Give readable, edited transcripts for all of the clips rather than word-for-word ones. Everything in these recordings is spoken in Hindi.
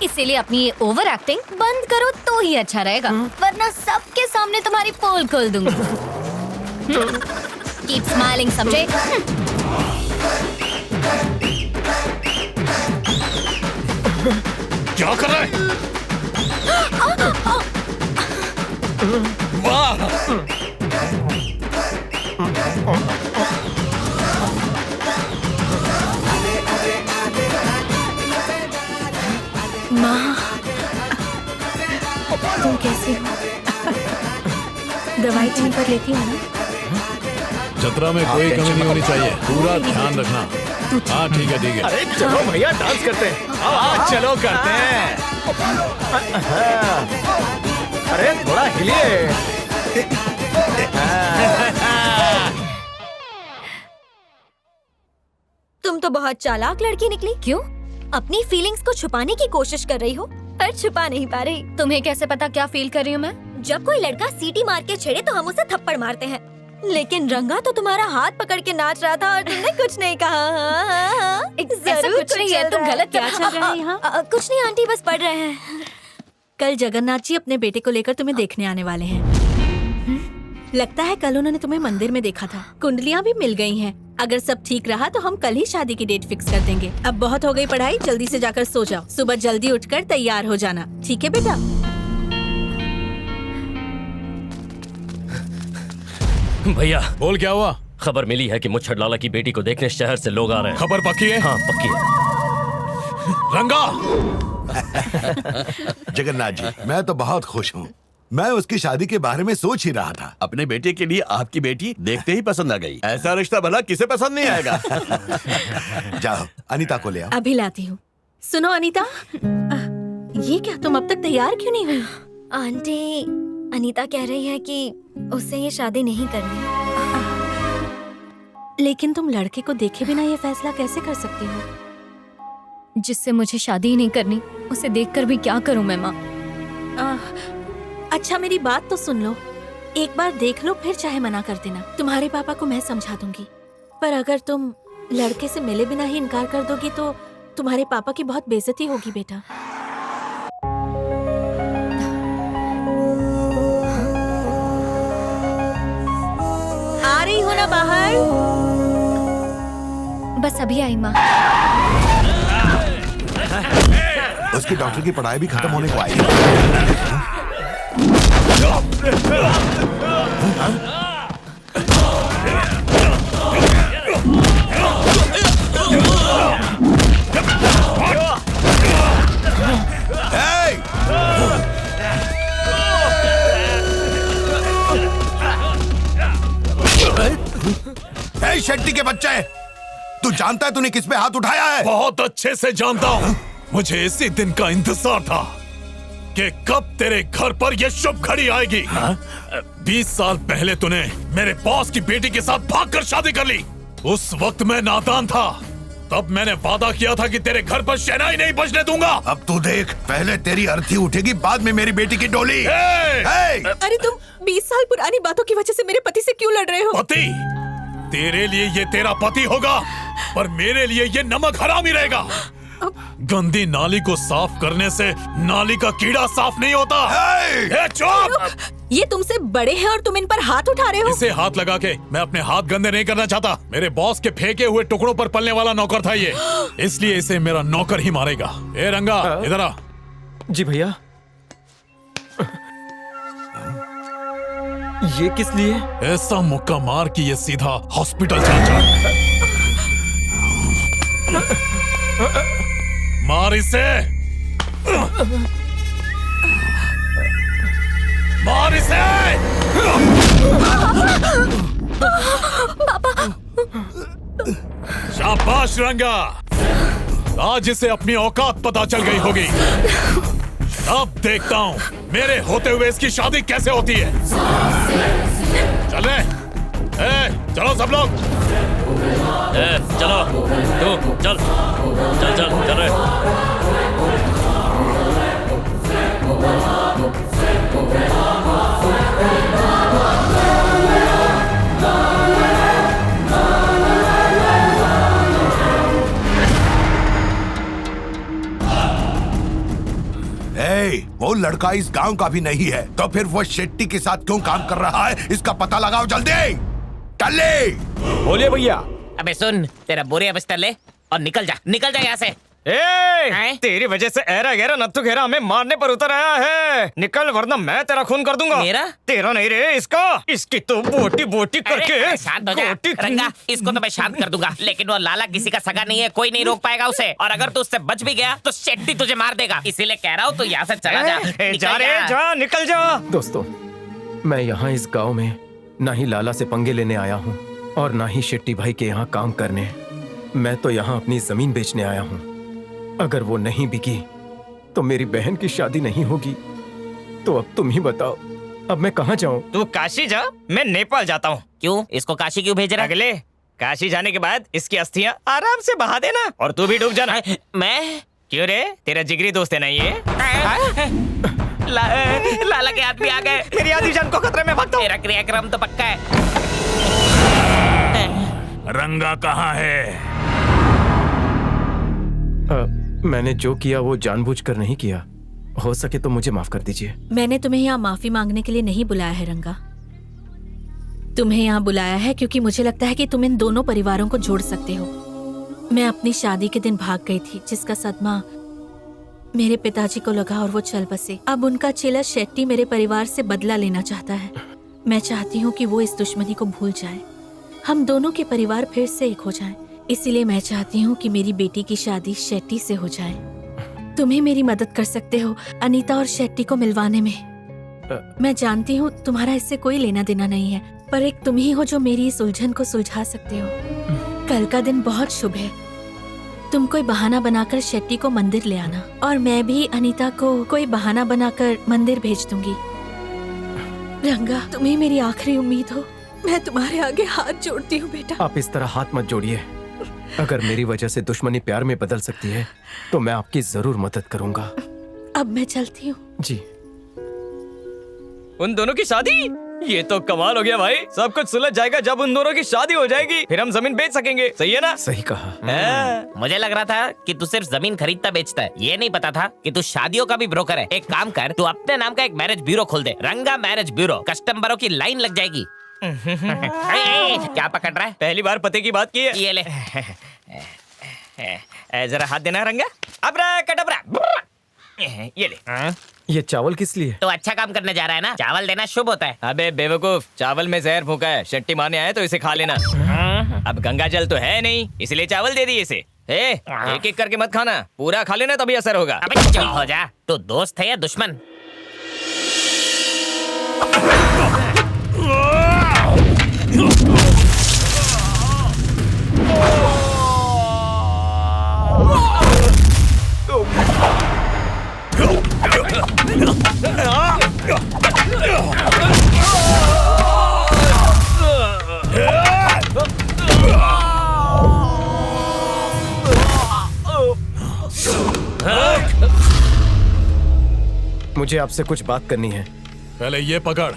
इसीलिए अपनी ये ओवर एक्टिंग बंद करो तो ही अच्छा रहेगा, वरना सबके सामने तुम्हारी पोल खोल दूंगी। कीप स्माइलिंग, समझे? क्या कर रहा है? वाह! माँ, तुम कैसी हो? दवाई टाइम पर लेती हो ना? जत्रा में कोई कमी नहीं होनी चाहिए, पूरा ध्यान रखना। हाँ ठीक है ठीक है। अरे चलो भैया, डांस करते हैं। हाँ चलो करते हैं। अरे थोड़ा हिलिए। तुम तो बहुत चालाक लड़की निकली। क्यों? अपनी फीलिंग्स को छुपाने की कोशिश कर रही हो, पर छुपा नहीं पा रही। तुम्हें कैसे पता क्या फील कर रही हूँ मैं? जब कोई लड़का सीटी मार के छेड़े तो हम उसे थप्पड़ मारते हैं, लेकिन रंगा तो तुम्हारा हाथ पकड़ के नाच रहा था और तुमने कुछ नहीं कहा। ऐसा कुछ नहीं है, तुम गलत क्या चल रहा है यहाँ? कुछ नहीं आंटी, बस पढ़ रहे हैं। कल जगन्नाथ जी अपने बेटे को लेकर तुम्हें देखने आने वाले हैं। लगता है कल उन्होंने तुम्हें मंदिर में देखा था। कुंडलियाँ भी मिल गई हैं। अगर सब ठीक रहा तो हम कल ही शादी की डेट फिक्स कर देंगे। अब बहुत हो गई पढ़ाई, जल्दी से जाकर सो जाओ। सुबह जल्दी उठकर तैयार हो जाना, ठीक है बेटा? भैया, बोल क्या हुआ? खबर मिली है कि मुच्छड़ लाला की बेटी को देखने शहर से लोग आ रहे हैं। खबर पक्की है? हाँ पक्की है। रंगा! जगन्नाथ जी, मैं तो बहुत खुश हूँ। मैं उसकी शादी के बारे में सोच ही रहा था। अपने बेटे के लिए आपकी बेटी देखते ही पसंद आ गई। ऐसा रिश्ता भला किसे पसंद नहीं आएगा। जाओ अनीता को ले आओ। अभी लाती हूँ। सुनो अनीता, ये क्या, तुम अब तक तैयार क्यों नहीं हुई? आंटी, अनीता कह रही है कि उससे ये शादी नहीं करनी। लेकिन तुम लड़के को देखे बिना ये फैसला कैसे कर सकती हो? जिससे मुझे शादी ही नहीं करनी, उसे देखकर भी क्या करूं मैं माँ? अच्छा मेरी बात तो सुन लो। एक बार देख लो, फिर चाहे मना कर देना। तुम्हारे पापा को मैं समझा दूंगी, पर अगर तुम लड़के से मिले बिना ही इनकार कर दोगी तो तुम्हारे पापा की बहुत बेइज्जती होगी बेटा। आ रही हो ना बाहर? बस अभी आई माँ। उसकी डॉक्टर की पढ़ाई भी खत्म होने को आई। शेट्टी के बच्चे, तू जानता है तूने किस पे हाथ उठाया है? बहुत अच्छे से जानता हूँ। मुझे इसी दिन का इंतजार था कि कब तेरे घर पर यह शुभ घड़ी आएगी। 20 साल पहले तूने मेरे बॉस की बेटी के साथ भागकर शादी कर ली। उस वक्त मैं नादान था। तब मैंने वादा किया था कि तेरे घर पर शहनाई नहीं बजने दूंगा। अब तू देख, पहले तेरी अर्थी उठेगी, बाद में मेरी बेटी की डोली। अरे तुम 20 साल पुरानी बातों की वजह से मेरे पति से क्यों लड़ रहे हो? पति? तेरे लिए ये तेरा पति होगा, पर मेरे लिए ये नमक हरामी रहेगा। गंदी नाली को साफ करने से नाली का कीड़ा साफ नहीं होता। चुप! ये तुमसे बड़े हैं और तुम इन पर हाथ उठा रहे हो। इसे हाथ लगा के मैं अपने हाथ गंदे नहीं करना चाहता। मेरे बॉस के फेंके हुए टुकड़ों पर पलने वाला नौकर था ये, इसलिए इसे मेरा नौकर ही मारेगा। ए रंगा, इधर आ। जी भैया। ये किस लिए? ऐसा मुक्का मार कि ये सीधा हॉस्पिटल चल जाए। मार इसे, मार इसे। शाबाश रंगा, आज इसे अपनी औकात पता चल गई होगी। अब देखता हूँ मेरे होते हुए इसकी शादी कैसे होती है। चल रहे? चलो सब लोग। चलो तू चल चल चल चल रहे। वो लड़का इस गांव का भी नहीं है, तो फिर वो शेट्टी के साथ क्यों काम कर रहा है, इसका पता लगाओ जल्दी। टल्ले, बोलिए भैया। अबे सुन, तेरा बोरिया बिस्तर ले और निकल जा यहाँ से। तेरी वजह से ऐरा गहरा नत्थु घेरा हमें मारने पर उतर आया है। निकल वरना मैं तेरा खून कर दूंगा। मेरा? तेरा नहीं रे, इसका। इसकी तो बोटी बोटी करके शांत हो जा रंगा, इसको तो मैं शांत कर दूंगा, लेकिन वो लाला किसी का सगा नहीं है, कोई नहीं रोक पाएगा उसे। और अगर तू उससे बच भी गया तो शेट्टी तुझे मार देगा, इसीलिए कह रहा हूँ तू यहाँ से चला जा। जा रे, जा, निकल जा। दोस्तों, मैं यहाँ इस गांव में ना ही लाला से पंगे लेने आया हूँ और ना ही शेट्टी भाई के यहाँ काम करने। मैं तो यहाँ अपनी जमीन बेचने आया हूँ। अगर वो नहीं बिकी तो मेरी बहन की शादी नहीं होगी। तो अब तुम ही बताओ, अब मैं कहाँ जाऊँ? तू काशी जा, मैं नेपाल जाता हूँ। क्यों? इसको काशी क्यों भेज रहा है? अगले काशी जाने के बाद इसकी अस्थियां आराम से बहा देना और तू भी डूब जाना। मैं? क्यों रे, तेरा जिगरी दोस्त है ना ये? लाला के आदमी आ गए। मेरी आधी जान को खतरे में भागता हूँ। तेरा क्रियाक्रम तो पक्का है। रंगा कहाँ है? मैंने जो किया वो जानबूझकर नहीं किया। हो सके तो मुझे माफ कर दीजिए। मैंने तुम्हें यहाँ माफी मांगने के लिए नहीं बुलाया है रंगा। तुम्हें यहाँ बुलाया है क्योंकि मुझे लगता है कि तुम इन दोनों परिवारों को जोड़ सकते हो। मैं अपनी शादी के दिन भाग गई थी, जिसका सदमा मेरे पिताजी को लगा और वो चल बसे। अब उनका चेला शेट्टी मेरे परिवार से बदला लेना चाहता है। मैं चाहती हूँ कि वो इस दुश्मनी को भूल जाए, हम दोनों के परिवार फिर से एक हो जाएं। इसीलिए मैं चाहती हूँ कि मेरी बेटी की शादी शेट्टी से हो जाए। तुम ही मेरी मदद कर सकते हो अनीता और शेट्टी को मिलवाने में। मैं जानती हूँ तुम्हारा इससे कोई लेना देना नहीं है, पर एक तुम ही हो जो मेरी इस उलझन को सुलझा सकते हो। कल का दिन बहुत शुभ है। तुम कोई बहाना बनाकर शेट्टी को मंदिर ले आना और मैं भी अनीता को कोई बहाना बनाकर मंदिर भेज दूंगी। रंगा, तुम ही मेरी आखिरी उम्मीद हो। मैं तुम्हारे आगे हाथ जोड़ती हूँ बेटा। आप इस तरह हाथ मत जोड़िए। अगर मेरी वजह से दुश्मनी प्यार में बदल सकती है तो मैं आपकी जरूर मदद करूंगा। अब मैं चलती हूँ। जी। उन दोनों की शादी? ये तो कमाल हो गया भाई। सब कुछ सुलझ जाएगा जब उन दोनों की शादी हो जाएगी, फिर हम जमीन बेच सकेंगे। सही है ना? सही कहा। मुझे लग रहा था कि तू सिर्फ जमीन खरीदता बेचता है, ये नहीं पता था कि तू शादियों का भी ब्रोकर है। एक काम कर, तू अपने नाम का एक मैरिज ब्यूरो खोल दे, रंगा मैरिज ब्यूरो। कस्टमरों की लाइन लग जाएगी। क्या पकड़ रहा है? पहली बार पते की बात की है। ये ले। जरा हाथ देना रंगा। ये ले। ये चावल किस लिए? तो अच्छा काम करने जा रहा है ना, चावल देना शुभ होता है। अबे बेवकूफ, चावल में जहर फूका है। शेट्टी मारने आए तो इसे खा लेना। अब गंगा जल तो है नहीं, इसलिए चावल दे दिए इसे। एक एक करके मत खाना, पूरा खा लेना तभी असर होगा। अबे चुप हो जा। तू दोस्त है या दुश्मन? मुझे आपसे कुछ बात करनी है। पहले ये पकड़।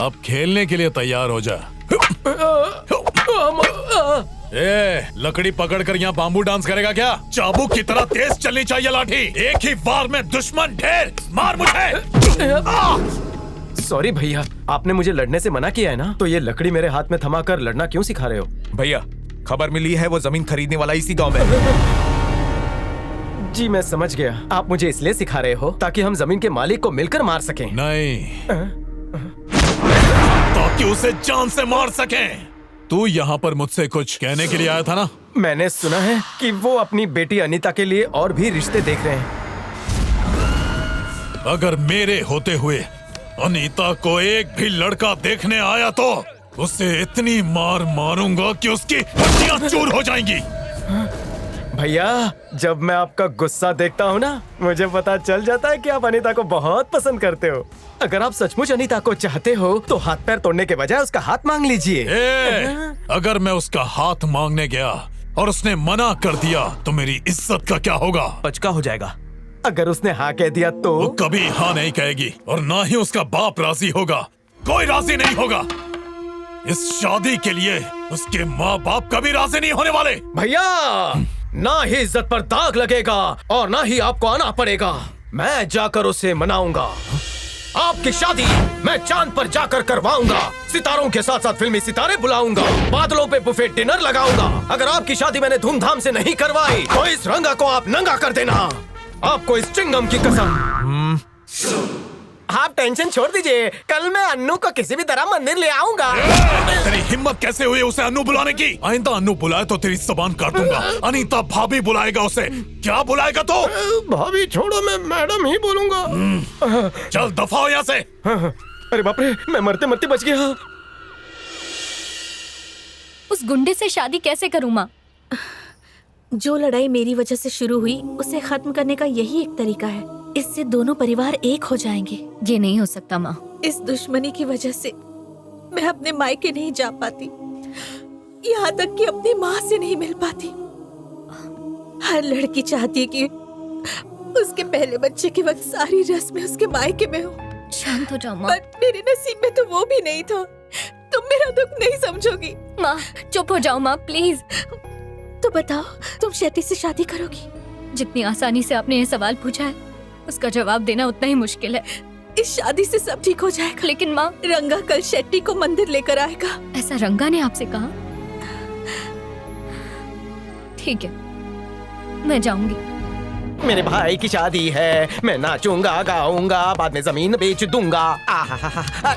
अब खेलने के लिए तैयार हो जा। लकड़ी पकड़कर यहाँ बाम्बू डांस करेगा क्या? चाबुक की तरह तेज चलनी चाहिए लाठी। एक ही वार में दुश्मन ढेर। मार मुझे। सॉरी भैया, आपने मुझे लड़ने से मना किया है ना, तो ये लकड़ी मेरे हाथ में थमाकर लड़ना क्यों सिखा रहे हो? भैया, खबर मिली है वो जमीन खरीदने वाला इसी गांव में। जी मैं समझ गया। आप मुझे इसलिए सिखा रहे हो ताकि हम जमीन के मालिक को मिलकर मार सकें। नहीं, ताकि उसे जान से मार सकें। तू यहाँ पर मुझसे कुछ कहने के लिए आया था ना? मैंने सुना है कि वो अपनी बेटी अनीता के लिए और भी रिश्ते देख रहे हैं। अगर मेरे होते हुए अनीता को एक भी लड़का देखने आया तो उसे इतनी मार मारूंगा कि उसकी हड्डियां चूर हो जाएंगी। भैया, जब मैं आपका गुस्सा देखता हूँ ना, मुझे पता चल जाता है कि आप अनीता को बहुत पसंद करते हो। अगर आप सचमुच अनीता को चाहते हो तो हाथ पैर तोड़ने के बजाय उसका हाथ मांग लीजिए। अगर मैं उसका हाथ मांगने गया और उसने मना कर दिया तो मेरी इज्जत का क्या होगा? पचका हो जाएगा। अगर उसने हाँ कह दिया तो? वो कभी हाँ नहीं कहेगी और ना ही उसका बाप राजी होगा। कोई राजी नहीं होगा। इस शादी के लिए उसके माँ बाप कभी राजी नहीं होने वाले। भैया, ना ही इज्जत पर दाग लगेगा और ना ही आपको आना पड़ेगा। मैं जाकर उसे मनाऊंगा। आपकी शादी मैं चांद पर जाकर करवाऊंगा। सितारों के साथ साथ फिल्मी सितारे बुलाऊंगा। बादलों पे बुफे डिनर लगाऊंगा। अगर आपकी शादी मैंने धूमधाम से नहीं करवाई तो इस रंगा को आप नंगा कर देना। आपको इस चिंगम की कसम। आप टेंशन छोड़ दीजिए, कल मैं अन्नू को किसी भी तरह मंदिर ले आऊंगा। तेरी हिम्मत कैसे हुई उसे अन्नू बुलाने की? आइंदा अन्नू बुलाए तो तेरी जबान काट दूंगा। अनीता भाभी बुलाएगा उसे। क्या बुलाएगा तो? भाभी छोड़ो, मैं मैडम ही बोलूंगा। चल दफा हो यहाँ से। अरे बाप रे, मैं मरते मरते बच गया। उस गुंडे से शादी कैसे करूं माँ? जो लड़ाई मेरी वजह से शुरू हुई उसे खत्म करने का यही एक तरीका है। इससे दोनों परिवार एक हो जाएंगे। ये नहीं हो सकता माँ। इस दुश्मनी की वजह से मैं अपने मायके नहीं जा पाती, यहाँ तक कि अपनी माँ से नहीं मिल पाती। हर लड़की चाहती है कि उसके पहले बच्चे के वक्त सारी रस्में उसके मायके में हो। शांत हो जाओ माँ। पर मेरे नसीब में तो वो भी नहीं था। तुम मेरा दुख नहीं समझोगी। माँ चुप हो जाओ माँ प्लीज। तो बताओ, तुम शेट्टी से शादी करोगी? जितनी आसानी से आपने ये सवाल पूछा है उसका जवाब देना उतना ही मुश्किल है। इस शादी से सब ठीक हो जाएगा। लेकिन माँ, रंगा कल शेट्टी को मंदिर लेकर आएगा। ऐसा रंगा ने आपसे कहा? ठीक है, मैं जाऊंगी। मेरे भाई की शादी है, मैं नाचूंगा गाऊंगा, बाद में जमीन बेच दूंगा।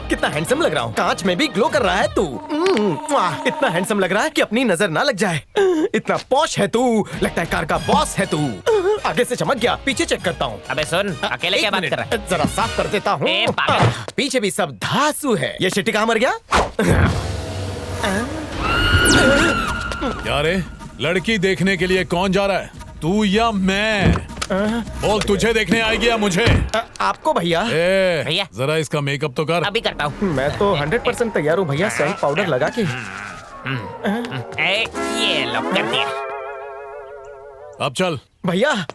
कितना हैंडसम लग रहा हूँ। कांच में भी ग्लो कर रहा है तू। इतना हैंडसम लग रहा है कि अपनी नजर ना लग जाए। इतना पॉश है तू, लगता है कार का बॉस है तू। आगे से चमक गया, पीछे चेक करता हूँ। अबे सुन, अकेले क्या बात कर रहा है? जरा साफ कर देता हूँ। ए, पागल। पीछे भी सब धांसू है। ये शेट्टी कहाँ मर गया? क्या रे, लड़की देखने के लिए कौन जा रहा है, तू या मैं? बोल, तुझे देखने आएगी या मुझे? आपको भैया। भैया जरा इसका मेकअप तो कर। अभी करता हूँ। मैं तो 100% तैयार हूँ भैया, सेंट पाउडर लगा के। ये लो कर दिया। अब चल भैया,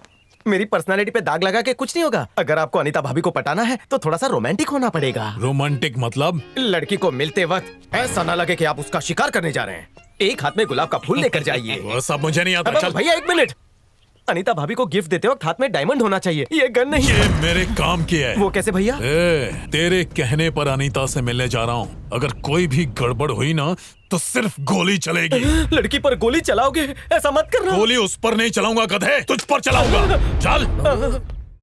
मेरी पर्सनालिटी पे दाग लगा के कुछ नहीं होगा। अगर आपको अनीता भाभी को पटाना है तो थोड़ा सा रोमांटिक होना पड़ेगा। रोमांटिक मतलब? लड़की को मिलते वक्त ऐसा ना लगे कि आप उसका शिकार करने जा रहे हैं। एक हाथ में गुलाब का फूल लेकर जाइए। वो सब मुझे नहीं आता। अब चल भैया, एक मिनट। अनीता भाभी को गिफ्ट देते वक्त हाथ में डायमंड होना चाहिए, ये गन नहीं। ये मेरे काम की है। वो कैसे भैया? तेरे कहने पर अनीता से मिलने जा रहा हूँ। अगर कोई भी गड़बड़ हुई ना तो सिर्फ गोली चलेगी। लड़की पर गोली चलाओगे? ऐसा मत करना। गोली उस पर नहीं चलाऊंगा गधे, तुझ पर चलाऊंगा। चल।